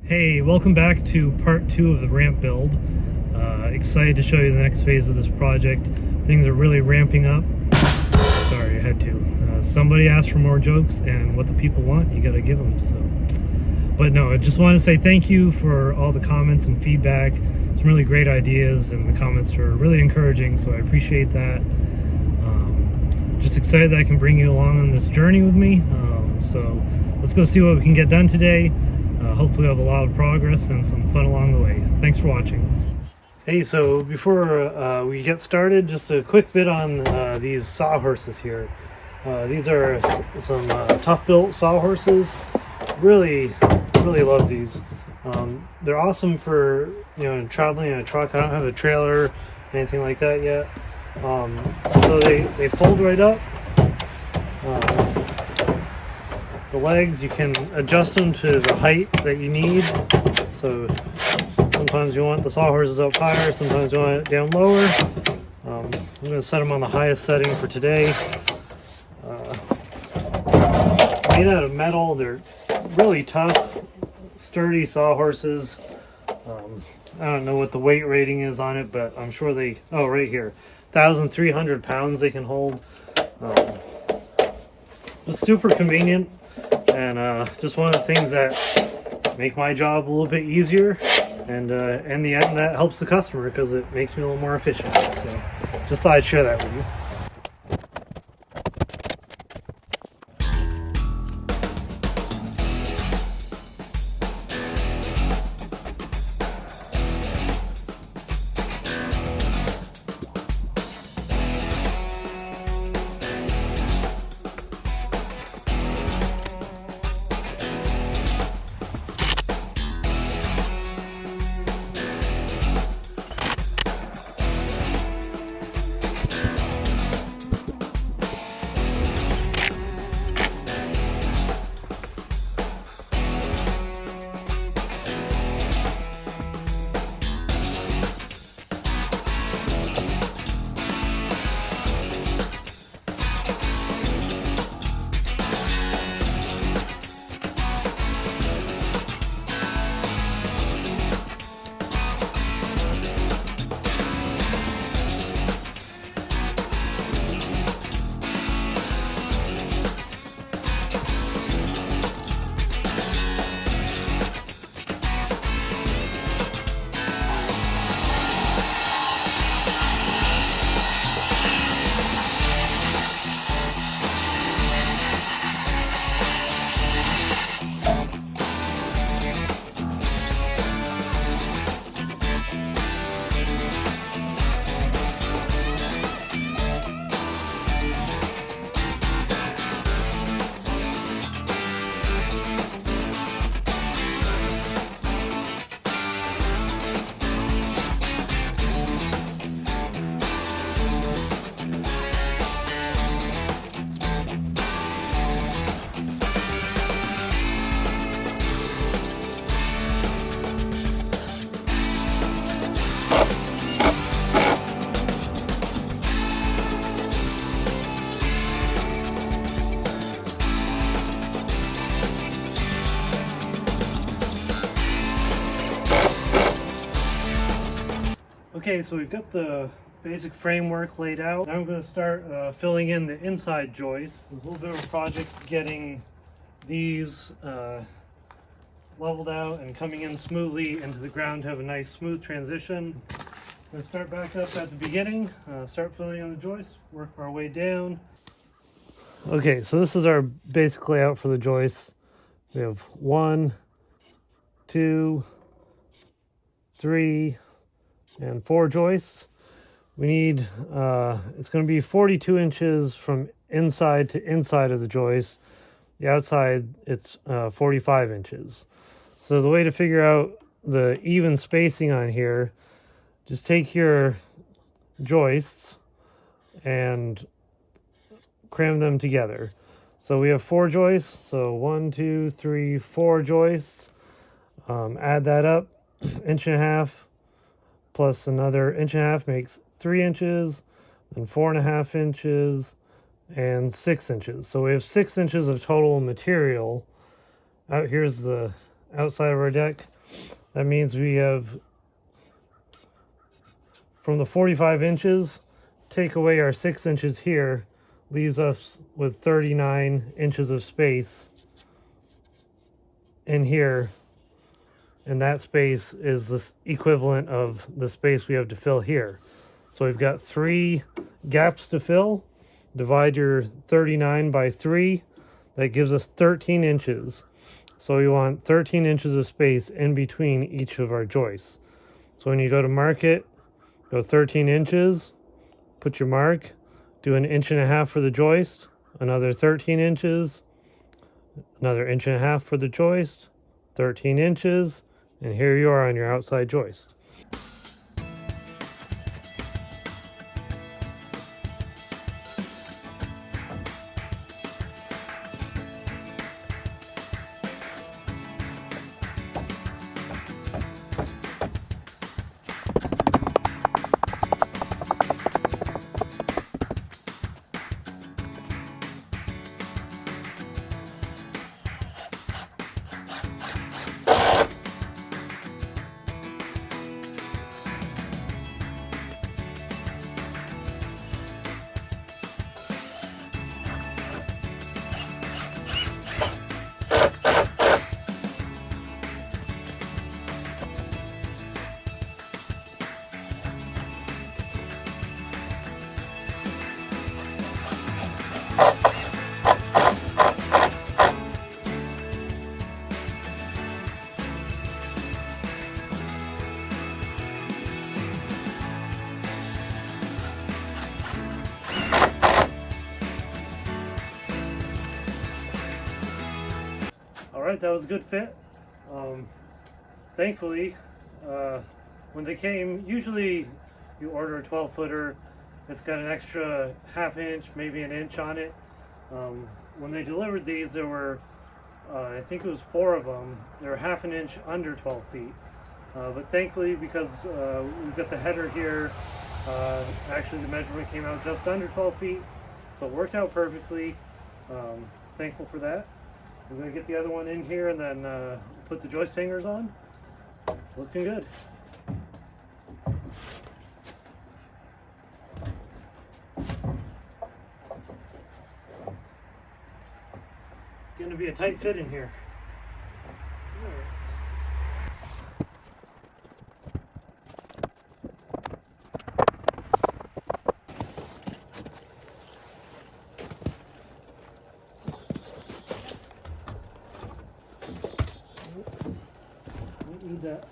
Hey, welcome back to part 2 of the ramp build. Excited to show you the next phase of this project. Things are really ramping up. Sorry, I had to. Somebody asked for more jokes, and what the people want, you gotta give them. So, but no, I just want to say thank you for all the comments and feedback. Some really great ideas, and the comments are really encouraging, so I appreciate that. Just excited that I can bring you along on this journey with me. So let's go see what we can get done today. Hopefully we'll have a lot of progress and some fun along the way. Thanks for watching. Hey, so before we get started, just a quick bit on these sawhorses here. These are some tough-built sawhorses. Really love these. They're awesome for traveling in a truck. I don't have a trailer or anything like that yet. So they fold right up. The legs, you can adjust them to the height that you need. So sometimes you want the sawhorses up higher, sometimes you want it down lower. I'm going to set them on the highest setting for today. Made out of metal, they're really tough, sturdy sawhorses. I don't know what the weight rating is on it, but I'm sure right here, 1,300 pounds they can hold. Just super convenient. And just one of the things that make my job a little bit easier, and in the end that helps the customer because it makes me a little more efficient. So just thought I'd share that with you. Okay, so we've got the basic framework laid out. Now I'm going to start filling in the inside joist. It was a little bit of a project getting these leveled out and coming in smoothly into the ground to have a nice smooth transition. I'm going to start back up at the beginning, start filling in the joist, work our way down. Okay, so this is our basic layout for the joists. We have 1, 2, 3, and 4 joists. We need, it's going to be 42 inches from inside to inside of the joist. The outside, it's 45 inches. So the way to figure out the even spacing on here, just take your joists and cram them together. So we have 4 joists, so 1, 2, 3, 4 joists. Add that up, 1.5 inches plus another 1.5 inches makes 3 inches, and 4.5 inches, and 6 inches. So we have 6 inches of total material. Out here's the outside of our deck. That means we have, from the 45 inches, take away our 6 inches here, leaves us with 39 inches of space in here, and that space is the equivalent of the space we have to fill here. So we've got 3 gaps to fill. Divide your 39 by 3. That gives us 13 inches. So we want 13 inches of space in between each of our joists. So when you go to mark it, go 13 inches, put your mark, do an 1.5 inches for the joist, another 13 inches, another 1.5 inches for the joist, 13 inches, and here you are on your outside joist. Alright, that was a good fit. Thankfully, when they came, usually you order a 12-footer, it's got an extra ½ inch, maybe an inch on it. When they delivered these, there were, I think it was 4 of them, they were ½ an inch under 12 feet. But thankfully, because we've got the header here, actually the measurement came out just under 12 feet, so it worked out perfectly. Thankful for that. I'm going to get the other one in here and then put the joist hangers on. Looking good. It's going to be a tight fit in here. Need that.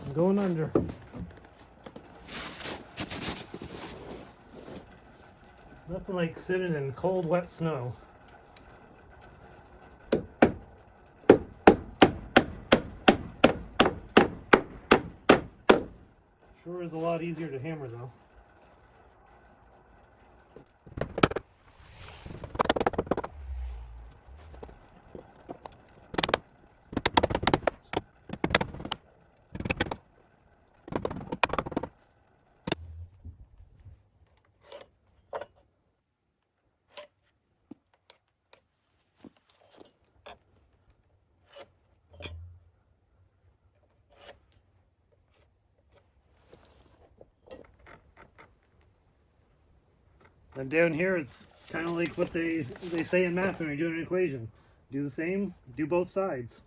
I'm going under. Nothing like sitting in cold, wet snow. Sure is a lot easier to hammer though. And down here, it's kind of like what they say in math when you're doing an equation. Do the same, do both sides.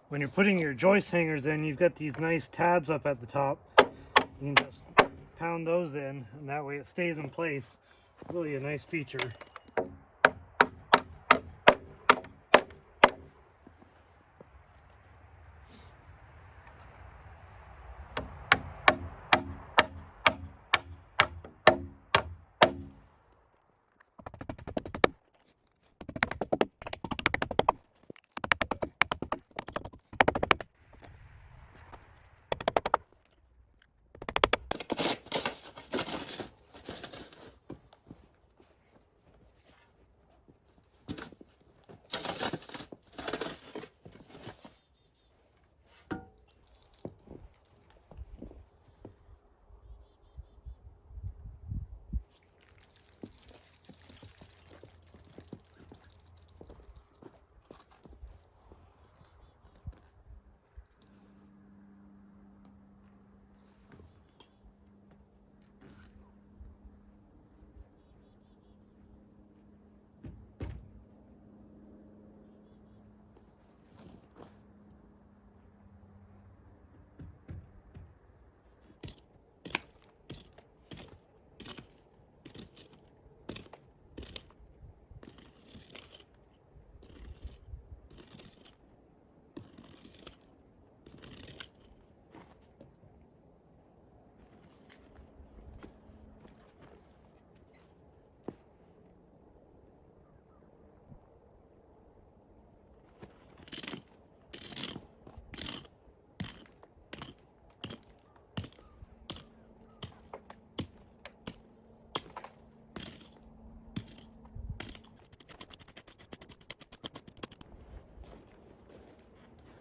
when you're putting your joist hangers in, you've got these nice tabs up at the top. You can just pound those in, and that way it stays in place. Really a nice feature.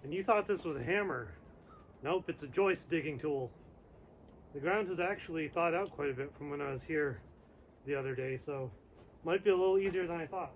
And you thought this was a hammer. Nope, it's a joist digging tool. The ground has actually thawed out quite a bit from when I was here the other day, so might be a little easier than I thought.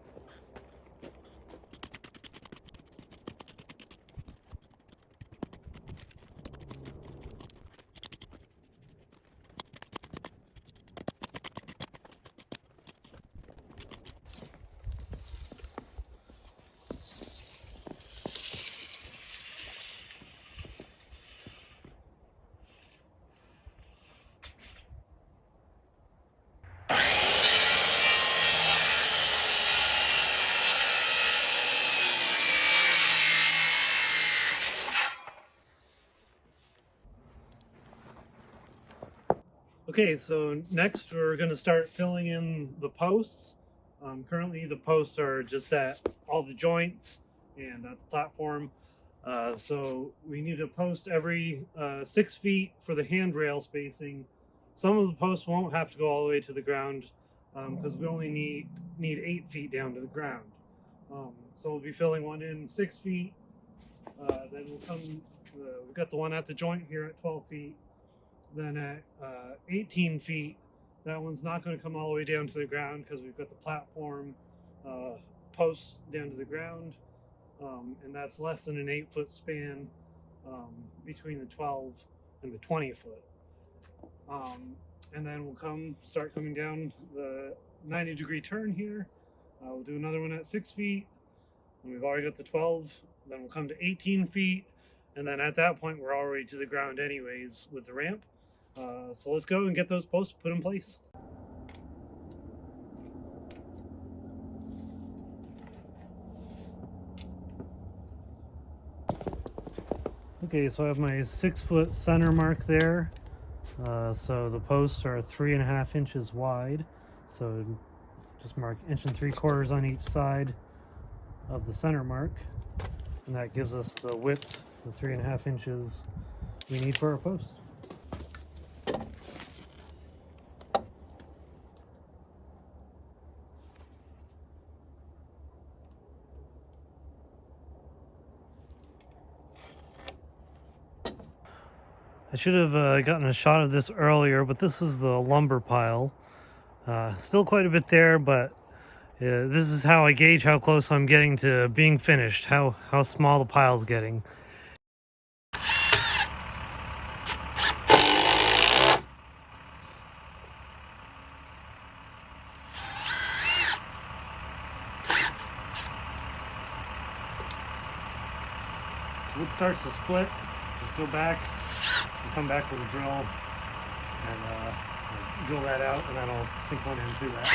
Okay, so next we're going to start filling in the posts. Currently the posts are just at all the joints and at the platform. So we need a post every 6 feet for the handrail spacing. Some of the posts won't have to go all the way to the ground because we only need 8 feet down to the ground. So we'll be filling one in 6 feet. Then we'll come, we've got the one at the joint here at 12 feet. Then at 18 feet, that one's not going to come all the way down to the ground because we've got the platform posts down to the ground, and that's less than an 8-foot span between the 12 and the 20 foot. And then we'll start coming down the 90-degree turn here. We'll do another one at 6 feet, and we've already got the 12. Then we'll come to 18 feet, and then at that point we're already to the ground anyways with the ramp. So let's go and get those posts put in place. Okay, so I have my 6-foot center mark there. So the posts are 3.5 inches wide. So just mark 1 3/4 on each side of the center mark. And that gives us the width, the 3.5 inches we need for our post. I should have gotten a shot of this earlier, but this is the lumber pile. Still quite a bit there, but this is how I gauge how close I'm getting to being finished, how small the pile's getting. wood starts to split, just go back and come back with a drill and drill that out, and then I'll sink one in through that.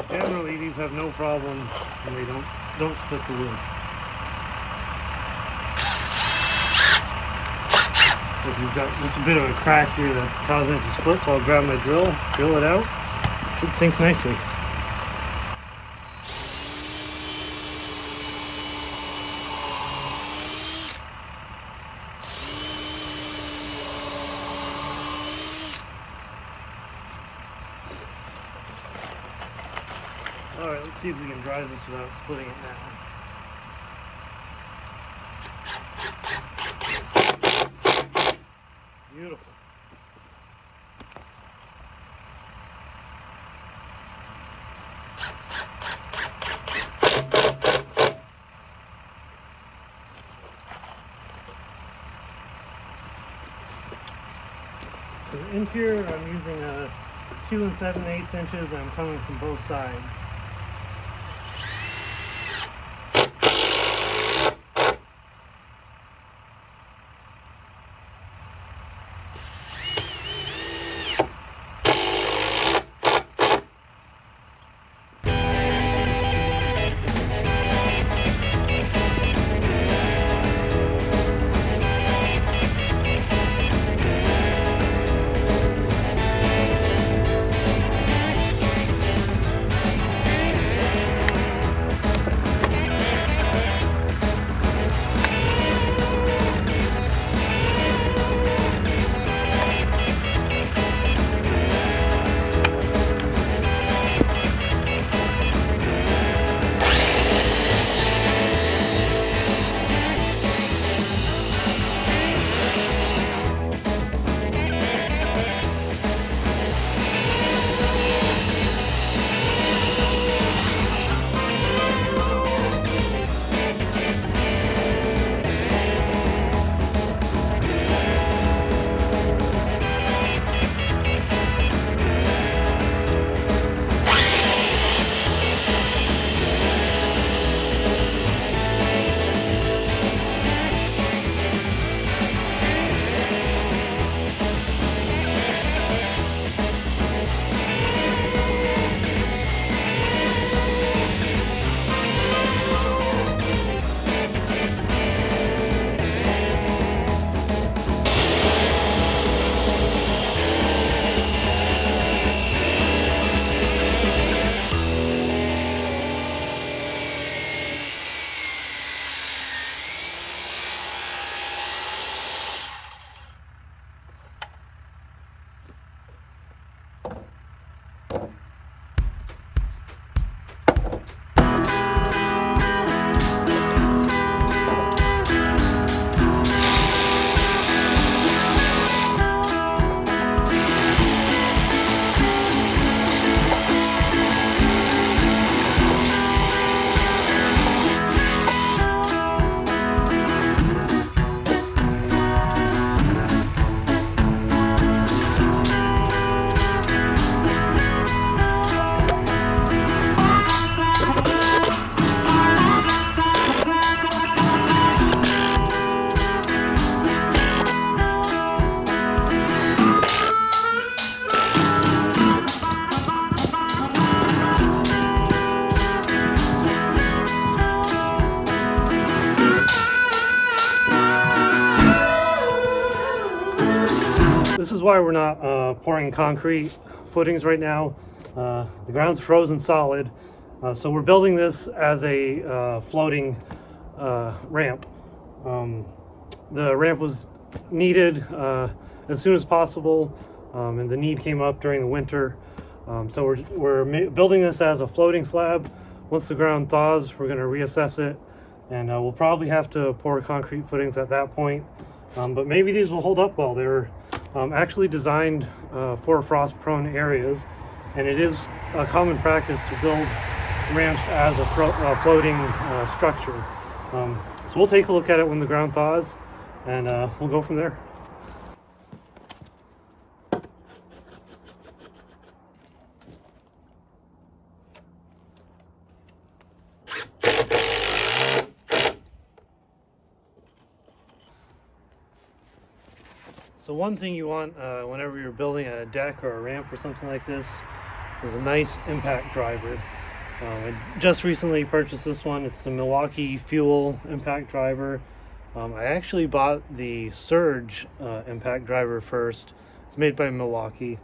Generally, these have no problem and they don't split the wood. So if you've got just a bit of a crack here that's causing it to split, so I'll grab my drill it out. Should sink nicely. Alright, let's see if we can dry this without splitting it now. Beautiful. So the interior, I'm using a 2 7/8 inches, and I'm coming from both sides. This is why we're not pouring concrete footings right now. The ground's frozen solid, so we're building this as a floating ramp. The ramp was needed as soon as possible, and the need came up during the winter. So we're building this as a floating slab. Once the ground thaws, we're going to reassess it, and we'll probably have to pour concrete footings at that point. But maybe these will hold up well. They're actually designed for frost-prone areas, and it is a common practice to build ramps as a floating structure. So we'll take a look at it when the ground thaws, and we'll go from there. So one thing you want whenever you're building a deck or a ramp or something like this is a nice impact driver. I just recently purchased this one. It's the Milwaukee Fuel impact driver. I actually bought the Surge impact driver first. It's made by Milwaukee,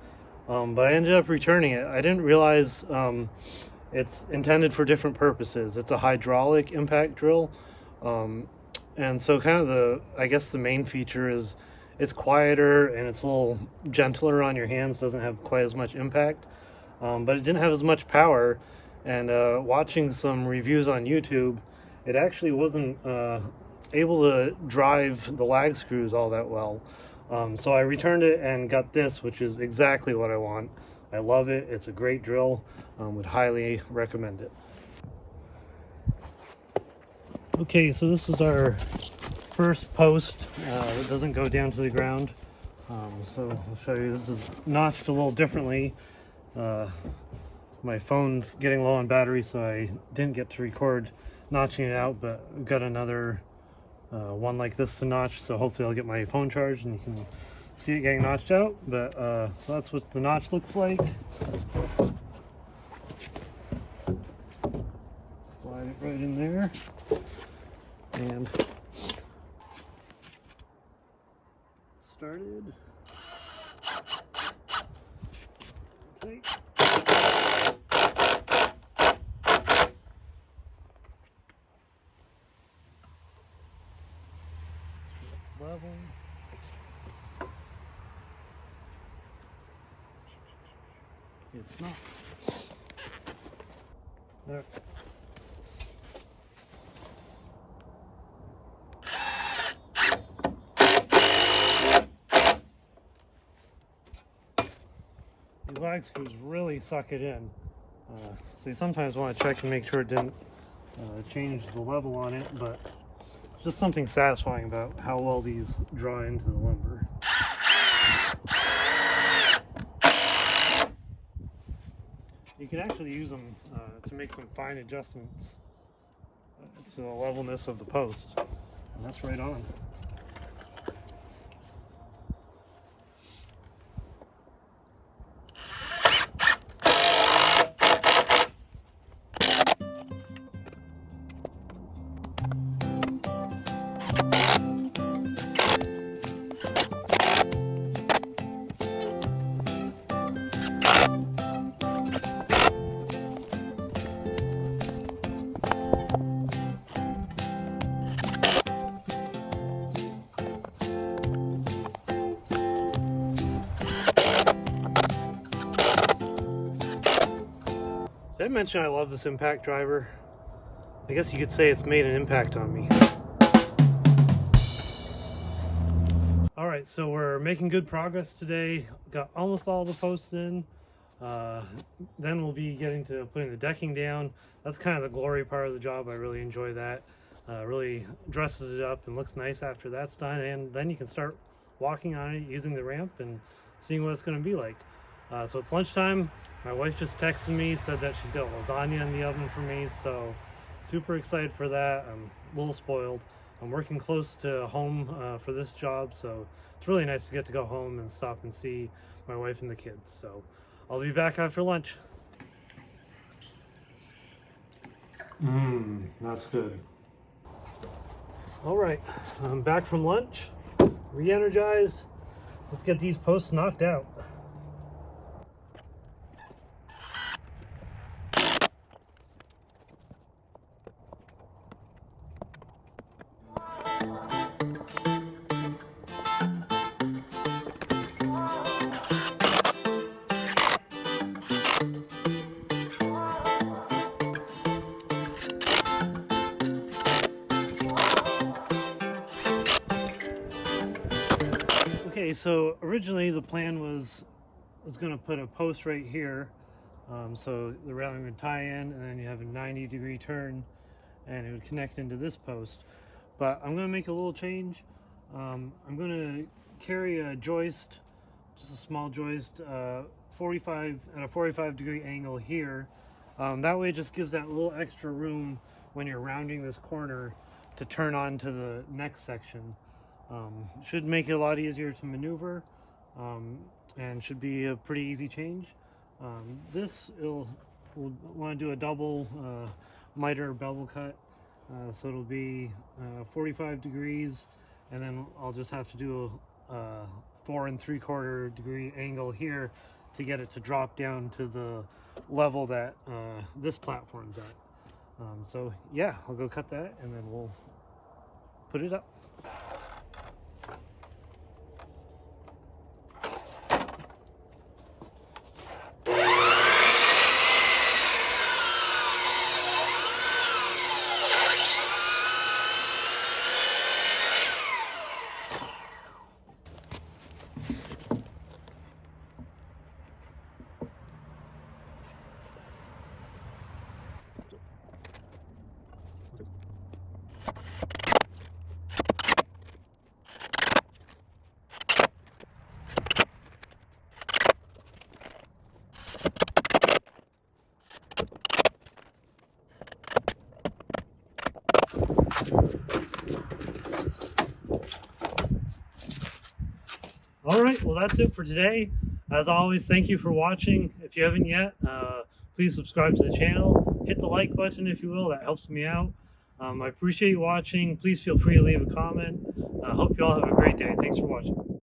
but I ended up returning it. I didn't realize it's intended for different purposes. It's a hydraulic impact drill, and so kind of I guess the main feature is it's quieter and it's a little gentler on your hands, doesn't have quite as much impact, but it didn't have as much power. And watching some reviews on YouTube, it actually wasn't able to drive the lag screws all that well. So I returned it and got this, which is exactly what I want. I love it. It's a great drill. Would highly recommend it. Okay, so this is our first post that doesn't go down to the ground. So I'll show you. This is notched a little differently. My phone's getting low on battery, so I didn't get to record notching it out, but I've got another one like this to notch, so hopefully I'll get my phone charged and you can see it getting notched out. But so that's what the notch looks like. Slide it right in there and started. Tight. Level. It's not. There. These lag screws really suck it in. So you sometimes want to check and make sure it didn't change the level on it, but just something satisfying about how well these draw into the lumber. You can actually use them to make some fine adjustments to the levelness of the post, and that's right on. Did I mention I love this impact driver? I guess you could say it's made an impact on me. Alright, so we're making good progress today. Got almost all the posts in. Then we'll be getting to putting the decking down. That's kind of the glory part of the job. I really enjoy that. Really dresses it up and looks nice after that's done. And then you can start walking on it using the ramp and seeing what it's going to be like. So it's lunchtime. My wife just texted me, said that she's got lasagna in the oven for me, so super excited for that. I'm a little spoiled. I'm working close to home for this job, so it's really nice to get to go home and stop and see my wife and the kids. So I'll be back after lunch. That's good. All right, I'm back from lunch, re-energized. Let's get these posts knocked out. Okay, so originally the plan was going to put a post right here, so the railing would tie in, and then you have a 90-degree turn, and it would connect into this post. But I'm going to make a little change. I'm going to carry a joist, just a small joist, 45 at a 45-degree angle here. That way, it just gives that little extra room when you're rounding this corner to turn on to the next section. Should make it a lot easier to maneuver, and should be a pretty easy change. We'll want to do a double miter bevel cut, so it'll be 45 degrees, and then I'll just have to do a 4 3/4 degree angle here to get it to drop down to the level that this platform's at. So yeah, I'll go cut that and then we'll put it up. All right, well, that's it for today. As always, thank you for watching. If you haven't yet, please subscribe to the channel. Hit the like button if you will, that helps me out. I appreciate you watching. Please feel free to leave a comment. I hope you all have a great day. Thanks for watching.